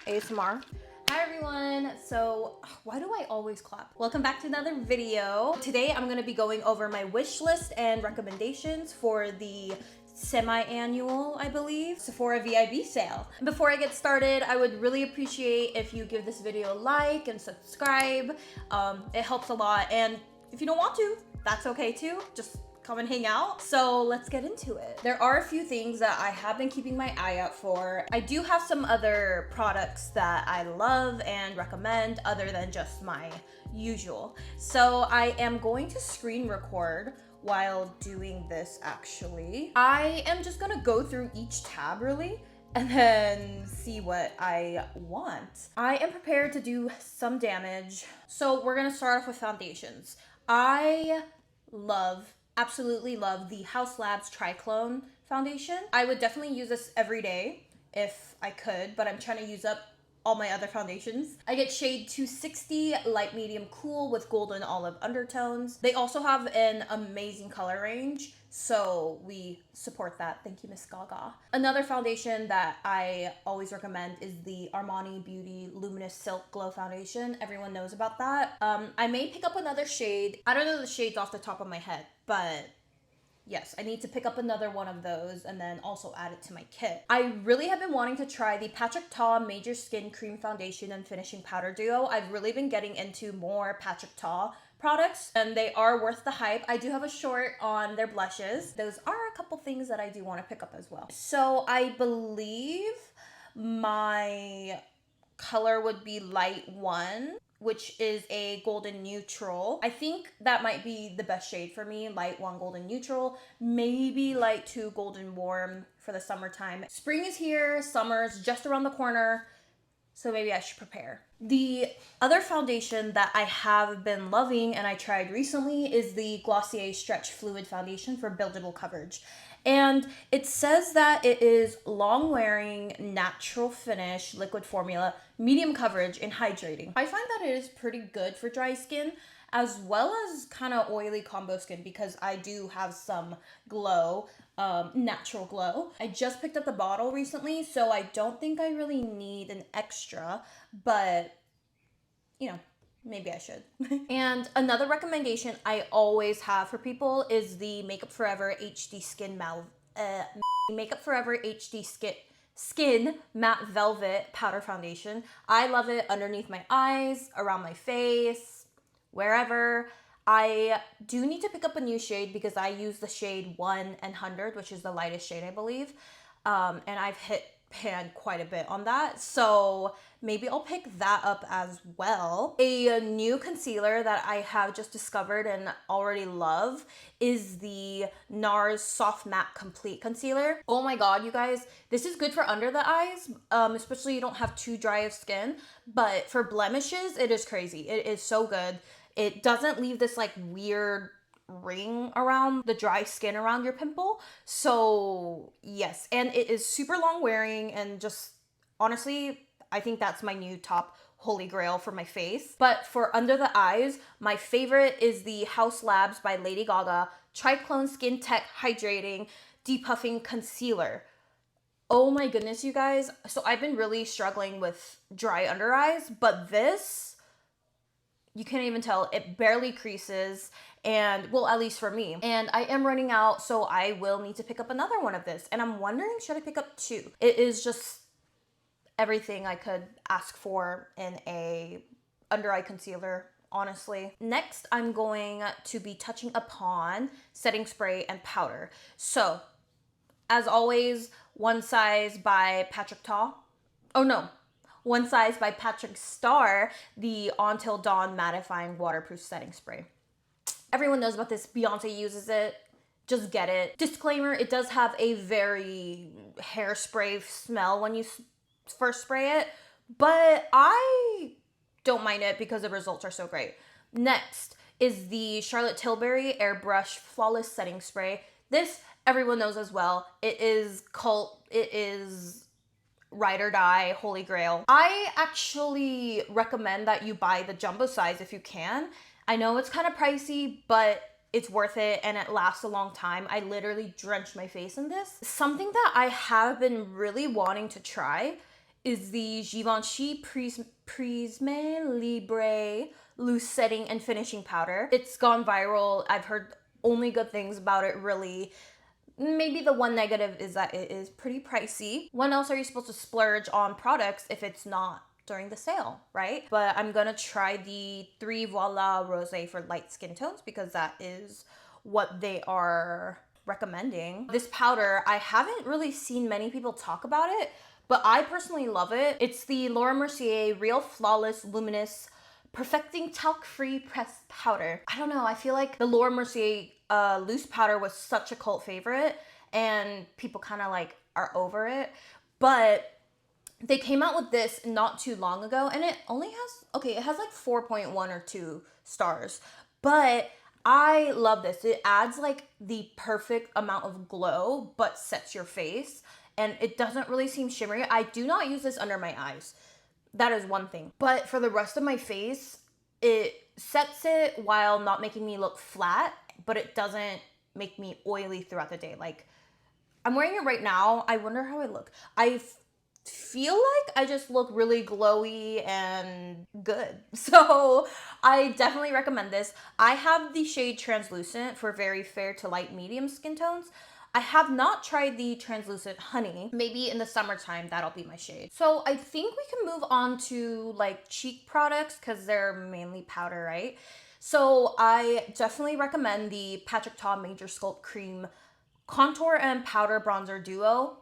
ASMR. Hi everyone. So why do I always clap? Welcome back to another video. Today I'm going to be going over my wish list and recommendations for the semi-annual, I believe, Sephora VIB sale. Before I get started, I would really appreciate if you give this video a like and subscribe. It helps a lot, and if you don't want to, that's okay too. Just come and hang out. So let's get into it. There are a few things that I have been keeping my eye out for. I do have some other products that I love and recommend other than just my usual. So I am going to screen record while doing this actually. I am just gonna go through each tab really and then see what I want. I am prepared to do some damage. So we're gonna start off with foundations. I absolutely love the Haus Labs Triclone foundation. I would definitely use this every day if I could, but I'm trying to use up all my other foundations. I get shade 260, light medium cool with golden olive undertones. They also have an amazing color range, so we support that. Thank you, Miss Gaga. Another foundation that I always recommend is the Armani Beauty Luminous Silk Glow Foundation. Everyone knows about that. I may pick up another shade. I don't know the shades off the top of my head, but yes, I need to pick up another one of those and then also add it to my kit. I really have been wanting to try the Patrick Ta Major Skin Cream Foundation and Finishing Powder Duo. I've really been getting into more Patrick Ta products and they are worth the hype. I do have a short on their blushes. Those are a couple things that I do want to pick up as well. So I believe my color would be light 1, which is a golden neutral. I think that might be the best shade for me, light 1 golden neutral, maybe light 2 golden warm for the summertime. Spring is here, summer's just around the corner, so maybe I should prepare. The other foundation that I have been loving and I tried recently is the Glossier Stretch Fluid Foundation for buildable coverage. And it says that it is long wearing, natural finish, liquid formula, medium coverage, and hydrating. I find that it is pretty good for dry skin as well as kind of oily combo skin because I do have some glow, natural glow. I just picked up the bottle recently, so I don't think I really need an extra, but you know, maybe I should. And another recommendation I always have for people is the Makeup Forever HD Makeup Forever HD Skin Matte Velvet Powder Foundation. I love it underneath my eyes, around my face, wherever. I do need to pick up a new shade because I use the shade 1 and 100, which is the lightest shade, I believe. And I've hit pan quite a bit on that, so maybe I'll pick that up as well. A new concealer that I have just discovered and already love is the NARS Soft Matte Complete Concealer. Oh my god, you guys, this is good for under the eyes, especially you don't have too dry of skin, but for blemishes, it is crazy. It is so good. It doesn't leave this like weird ring around the dry skin around your pimple. So yes, and it is super long wearing and just honestly, I think that's my new top holy grail for my face. But for under the eyes, my favorite is the Haus Labs by Lady Gaga Triclone Skin Tech Hydrating Depuffing Concealer. Oh my goodness, you guys. So I've been really struggling with dry under eyes, but this, you can't even tell, it barely creases, and well, at least for me. And I am running out, so I will need to pick up another one of this. And I'm wondering, should I pick up 2? It is just everything I could ask for in a under eye concealer, honestly. Next, I'm going to be touching upon setting spray and powder. So, as always, One Size by Patrick Ta. Oh no, One Size by Patrick Starr, the Until Dawn Mattifying Waterproof Setting Spray. Everyone knows about this. Beyonce uses it. Just get it. Disclaimer, it does have a very hairspray smell when you first spray it, but I don't mind it because the results are so great. Next is the Charlotte Tilbury Airbrush Flawless Setting Spray. This everyone knows as well. It is cult. It is ride or die, holy grail. I actually recommend that you buy the jumbo size if you can. I know it's kind of pricey, but it's worth it and it lasts a long time. I literally drenched my face in this. Something that I have been really wanting to try is the Givenchy Prisme Libre Loose Setting and Finishing Powder. It's gone viral. I've heard only good things about it, really. Maybe the one negative is that it is pretty pricey. When else are you supposed to splurge on products if it's not during the sale, right? But I'm gonna try the 3 Voila Rosé for light skin tones because that is what they are recommending. This powder, I haven't really seen many people talk about it, but I personally love it. It's the Laura Mercier Real Flawless Luminous Perfecting Talc-Free Pressed Powder. I don't know, I feel like the Laura Mercier loose powder was such a cult favorite and people kind of like are over it. But they came out with this not too long ago and it only has, okay, it has like 4.1 or 2 stars. But I love this. It adds like the perfect amount of glow but sets your face and it doesn't really seem shimmery. I do not use this under my eyes. That is one thing. But for the rest of my face, it sets it while not making me look flat, but it doesn't make me oily throughout the day. Like, I'm wearing it right now. I wonder how I look. I feel like I just look really glowy and good. So I definitely recommend this. I have the shade Translucent for very fair to light medium skin tones. I have not tried the Translucent Honey. Maybe in the summertime, that'll be my shade. So I think we can move on to like cheek products because they're mainly powder, right? So I definitely recommend the Patrick Ta Major Sculpt Cream Contour and Powder Bronzer Duo.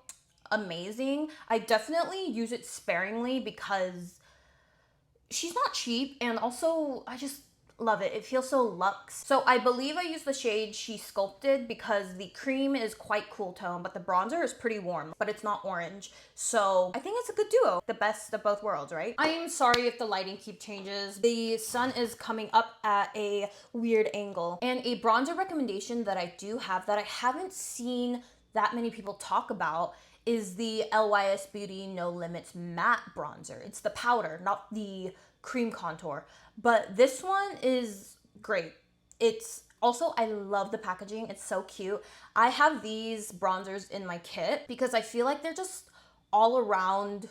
Amazing. I definitely use it sparingly because she's not cheap and also I just love it. It feels so luxe. So I believe I use the shade She Sculpted because the cream is quite cool tone, but the bronzer is pretty warm, but it's not orange. So I think it's a good duo. The best of both worlds, right? I am sorry if the lighting keep changes. The sun is coming up at a weird angle. And a bronzer recommendation that I do have that I haven't seen that many people talk about is the LYS Beauty No Limits Matte Bronzer. It's the powder, not the cream contour. But this one is great. It's also, I love the packaging. It's so cute. I have these bronzers in my kit because I feel like they're just all around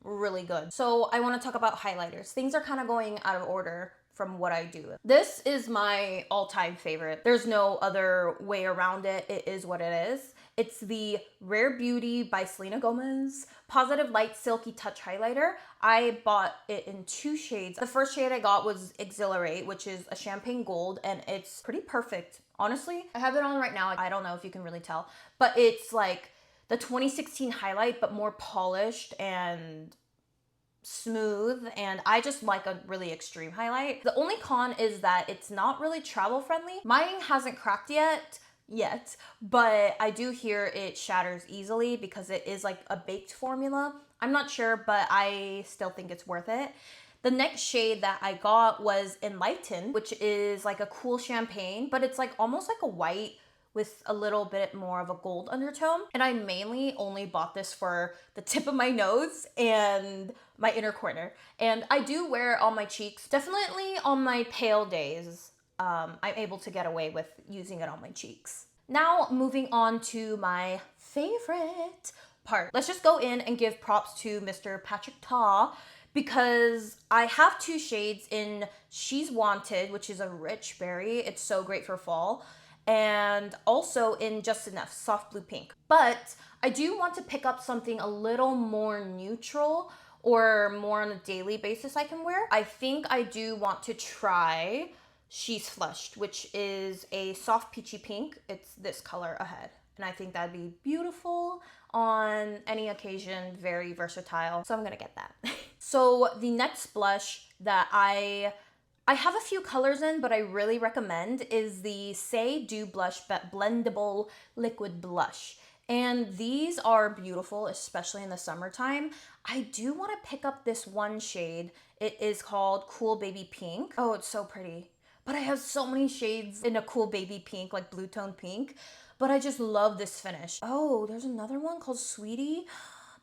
really good. So I want to talk about highlighters. Things are kind of going out of order from what I do. This is my all-time favorite. There's no other way around it. It is what it is. It's the Rare Beauty by Selena Gomez Positive Light Silky Touch Highlighter. I bought it in 2 shades. The first shade I got was Exhilarate, which is a champagne gold, and it's pretty perfect. Honestly, I have it on right now. I don't know if you can really tell, but it's like the 2016 highlight, but more polished and smooth, and I just like a really extreme highlight. The only con is that it's not really travel friendly. Mine hasn't cracked yet, but I do hear it shatters easily because it is like a baked formula. I'm not sure, but I still think it's worth it. The next shade that I got was Enlighten, which is like a cool champagne, but it's like almost like a white with a little bit more of a gold undertone. And I mainly only bought this for the tip of my nose and my inner corner. And I do wear it on my cheeks. Definitely on my pale days, I'm able to get away with using it on my cheeks. Now moving on to my favorite part. Let's just go in and give props to Mr. Patrick Ta because I have 2 shades in She's Wanted, which is a rich berry. It's so great for fall. And also in Just Enough, soft blue pink. But I do want to pick up something a little more neutral or more on a daily basis I can wear. I think I do want to try She's Flushed, which is a soft peachy pink. It's this color ahead. And I think that'd be beautiful on any occasion, very versatile. So I'm gonna get that. So the next blush that I have a few colors in, but I really recommend is the Say Do Blush Blendable Liquid Blush. And these are beautiful, especially in the summertime. I do want to pick up this one shade. It is called Cool Baby Pink. Oh, it's so pretty. But I have so many shades in a cool baby pink, like blue tone pink. But I just love this finish. Oh, there's another one called Sweetie.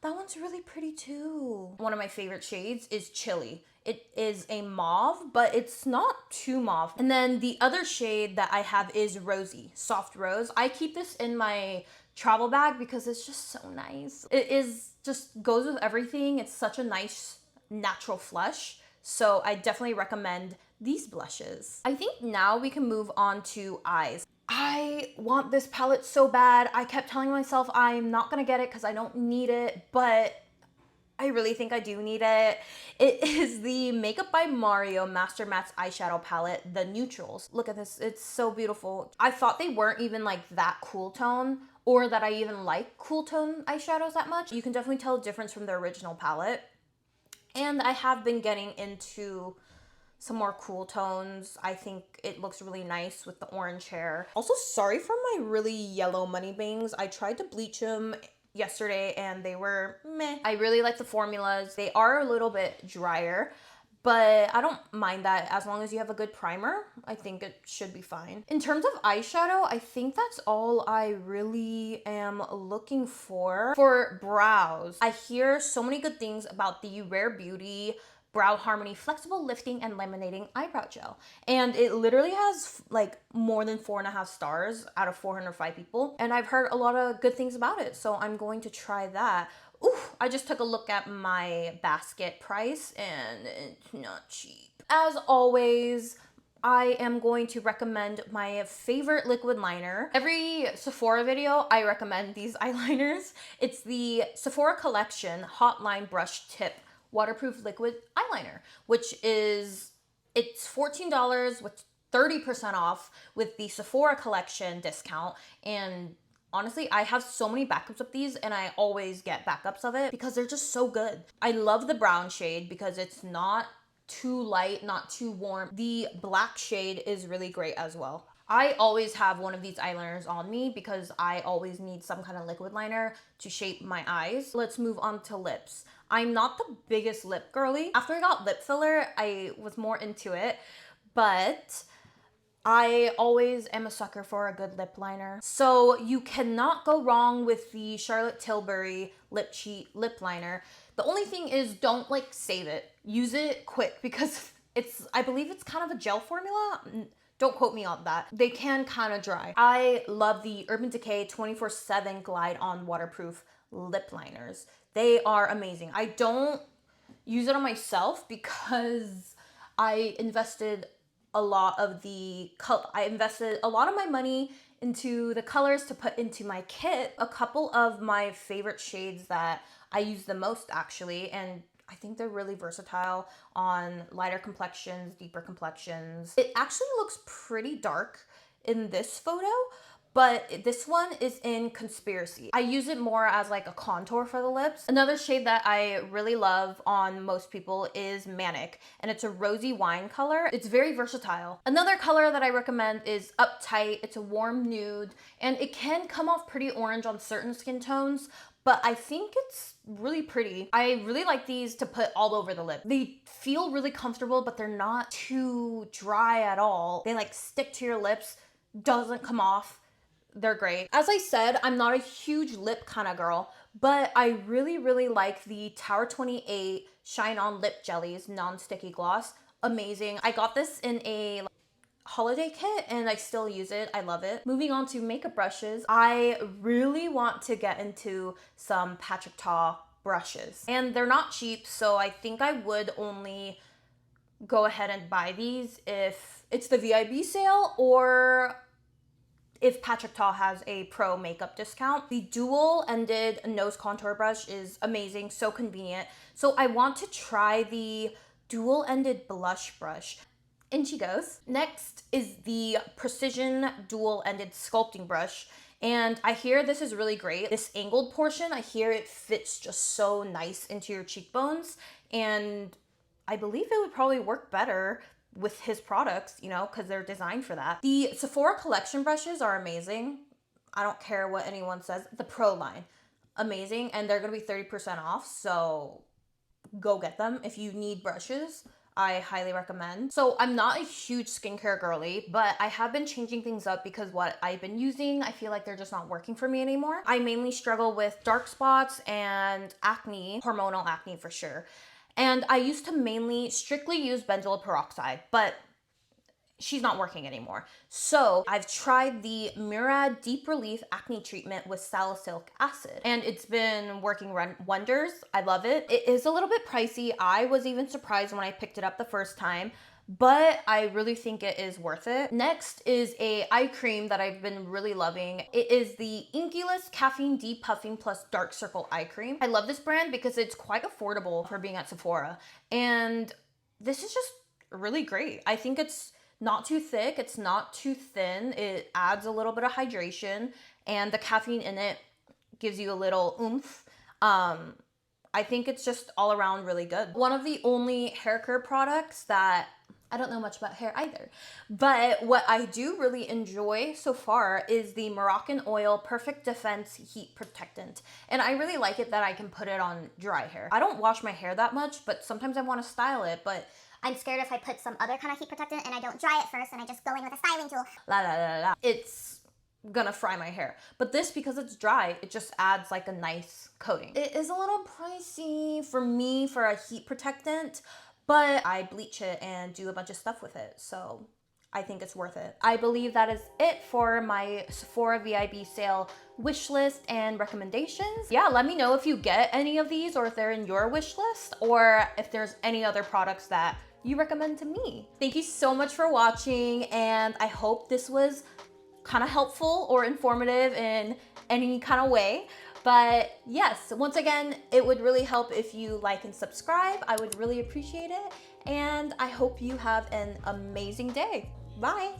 That one's really pretty too. One of my favorite shades is Chili. It is a mauve, but it's not too mauve. And then the other shade that I have is Rosy, Soft Rose. I keep this in my travel bag because it's just so nice. It is just goes with everything. It's such a nice natural flush. So I definitely recommend these blushes. I think now we can move on to eyes. I want this palette so bad. I kept telling myself I'm not gonna get it because I don't need it, but I really think I do need it. It is the Makeup by Mario Master Mattes eyeshadow palette, the neutrals. Look at this, it's so beautiful. I thought they weren't even like that cool tone, or that I even like cool tone eyeshadows that much. You can definitely tell the difference from the original palette. And I have been getting into some more cool tones. I think it looks really nice with the orange hair. Also, sorry for my really yellow money bangs. I tried to bleach them yesterday and they were meh. I really like the formulas. They are a little bit drier, but I don't mind that as long as you have a good primer. I think it should be fine. In terms of eyeshadow, I think that's all I really am looking for. For brows, I hear so many good things about the Rare Beauty Brow Harmony Flexible Lifting and Laminating Eyebrow Gel. And it literally has like more than 4.5 stars out of 405 people. And I've heard a lot of good things about it. So I'm going to try that. Ooh, I just took a look at my basket price and it's not cheap. As always, I am going to recommend my favorite liquid liner. Every Sephora video, I recommend these eyeliners. It's the Sephora Collection Hot Line Brush Tip Waterproof Liquid Eyeliner, which is, it's $14 with 30% off with the Sephora Collection discount. And honestly, I have so many backups of these and I always get backups of it because they're just so good. I love the brown shade because it's not too light, not too warm. The black shade is really great as well. I always have one of these eyeliners on me because I always need some kind of liquid liner to shape my eyes. Let's move on to lips. I'm not the biggest lip girly. After I got lip filler, I was more into it, but I always am a sucker for a good lip liner. So you cannot go wrong with the Charlotte Tilbury Lip Cheat lip liner. The only thing is don't like save it. Use it quick because it's, I believe it's kind of a gel formula. Don't quote me on that. They can kind of dry. I love the Urban Decay 24/7 Glide On Waterproof lip liners. They are amazing. I don't use it on myself because I invested a lot of my money into the colors to put into my kit. A couple of my favorite shades that I use the most actually, and I think they're really versatile on lighter complexions, deeper complexions. It actually looks pretty dark in this photo, but this one is in Conspiracy. I use it more as like a contour for the lips. Another shade that I really love on most people is Manic, and it's a rosy wine color. It's very versatile. Another color that I recommend is Uptight. It's a warm nude, and it can come off pretty orange on certain skin tones, but I think it's really pretty. I really like these to put all over the lip. They feel really comfortable, but they're not too dry at all. They like stick to your lips, doesn't come off. They're great. As I said, I'm not a huge lip kind of girl, but I really, really like the Tower 28 Shine On Lip Jellies non-sticky gloss. Amazing. I got this in a holiday kit and I still use it. I love it. Moving on to makeup brushes, I really want to get into some Patrick Ta brushes, and they're not cheap, so I think I would only go ahead and buy these if it's the VIB sale or if Patrick Ta has a pro makeup discount. The dual-ended nose contour brush is amazing, so convenient. So I want to try the dual-ended blush brush. In she goes. Next is the Precision dual-ended sculpting brush. And I hear this is really great. This angled portion, I hear it fits just so nice into your cheekbones. And I believe it would probably work better with his products, you know, because they're designed for that. The Sephora Collection brushes are amazing. I don't care what anyone says. The Pro line, amazing. And they're going to be 30% off. So go get them if you need brushes. I highly recommend. So I'm not a huge skincare girly, but I have been changing things up because what I've been using, I feel like they're just not working for me anymore. I mainly struggle with dark spots and acne, hormonal acne for sure. And I used to mainly strictly use benzoyl peroxide, but she's not working anymore. So I've tried the Murad Deep Relief Acne Treatment with salicylic acid, and it's been working wonders. I love it. It is a little bit pricey. I was even surprised when I picked it up the first time, but I really think it is worth it. Next is a eye cream that I've been really loving. It is the Inkyless Caffeine Depuffing Plus Dark Circle Eye Cream. I love this brand because it's quite affordable for being at Sephora, and this is just really great. I think it's not too thick, it's not too thin. It adds a little bit of hydration, and the caffeine in it gives you a little oomph. I think it's just all around really good. One of the only hair care products that I don't know much about hair either, but what I do really enjoy so far is the Moroccan Oil Perfect Defense Heat Protectant. And I really like it that I can put it on dry hair. I don't wash my hair that much, but sometimes I want to style it, but I'm scared if I put some other kind of heat protectant and I don't dry it first and I just go in with a styling tool. It's gonna fry my hair. But this, because it's dry, it just adds like a nice coating. It is a little pricey for me for a heat protectant, but I bleach it and do a bunch of stuff with it, so I think it's worth it. I believe that is it for my Sephora VIB sale wish list and recommendations. Yeah, let me know if you get any of these or if they're in your wish list, or if there's any other products that you recommend to me. Thank you so much for watching, and I hope this was kind of helpful or informative in any kind of way. But yes, once again, it would really help if you like and subscribe. I would really appreciate it, and I hope you have an amazing day. Bye.